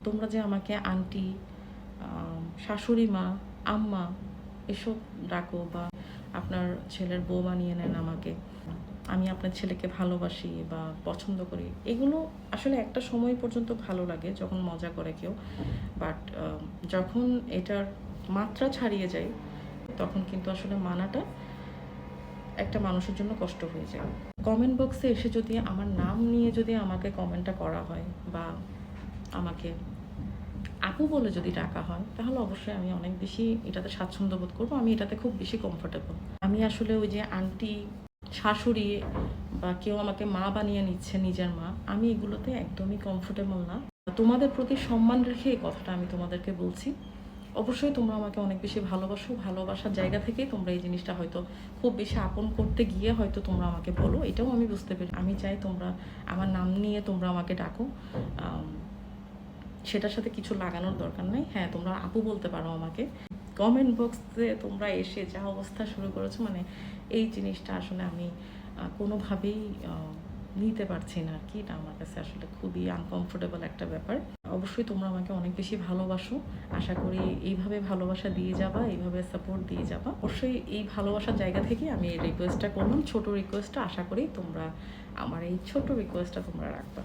তোমরা যে আমাকে আন্টি, শাশুড়ি মা, আম্মা এসব ডাকো বা আপনার ছেলের বউ বানিয়ে নেন আমাকে, আমি আপনার ছেলেকে ভালোবাসি বা পছন্দ করি, এগুলো আসলে একটা সময় পর্যন্ত ভালো লাগে যখন মজা করে কেউ। বাট যখন এটার মাত্রা ছাড়িয়ে যায় তখন কিন্তু আসলে মানাটা একটা মানুষের জন্য কষ্ট হয়ে যায়। কমেন্ট বক্সে এসে যদি আমার নাম নিয়ে যদি আমাকে কমেন্টটা করা হয় বা আমাকে আপু বলে যদি ডাকা হয়, তাহলে অবশ্যই আমি অনেক বেশি এটাতে স্বাচ্ছন্দ্য বোধ করবো। আমি এটাতে খুব বেশি কমফোর্টেবল। আমি আসলে ওই যে আন্টি, শাশুড়ি বা কেউ আমাকে মা বানিয়ে নিচ্ছে নিজের মা, আমি এগুলোতে একদমই কমফোর্টেবল না। তোমাদের প্রতি সম্মান রেখে এই কথাটা আমি তোমাদেরকে বলছি। অবশ্যই তোমরা আমাকে অনেক বেশি ভালোবাসো, ভালোবাসার জায়গা থেকেই তোমরা এই জিনিসটা হয়তো খুব বেশি আপন করতে গিয়ে হয়তো তোমরা আমাকে বলো, এটাও আমি বুঝতে পারি। আমি চাই তোমরা আমার নাম নিয়ে তোমরা আমাকে ডাকো, সেটার সাথে কিছু লাগানোর দরকার নেই। হ্যাঁ, তোমরা আপু বলতে পারো আমাকে। কমেন্ট বক্সে তোমরা এসে যা অবস্থা শুরু করেছো, মানে এই জিনিসটা আসলে আমি কোনোভাবেই নিতে পারছি না আর কি। এটা আমার কাছে আসলে খুবই আনকমফোর্টেবল একটা ব্যাপার। অবশ্যই তোমরা আমাকে অনেক বেশি ভালোবাসো, আশা করি এইভাবে ভালোবাসা দিয়ে যাবা, এইভাবে সাপোর্ট দিয়ে যাবা। অবশ্যই এই ভালোবাসার জায়গা থেকে আমি এই রিকোয়েস্টটা করলাম, ছোট রিকোয়েস্টটা। আশা করি তোমরা আমার এই ছোট রিকোয়েস্টটা তোমরা রাখবা।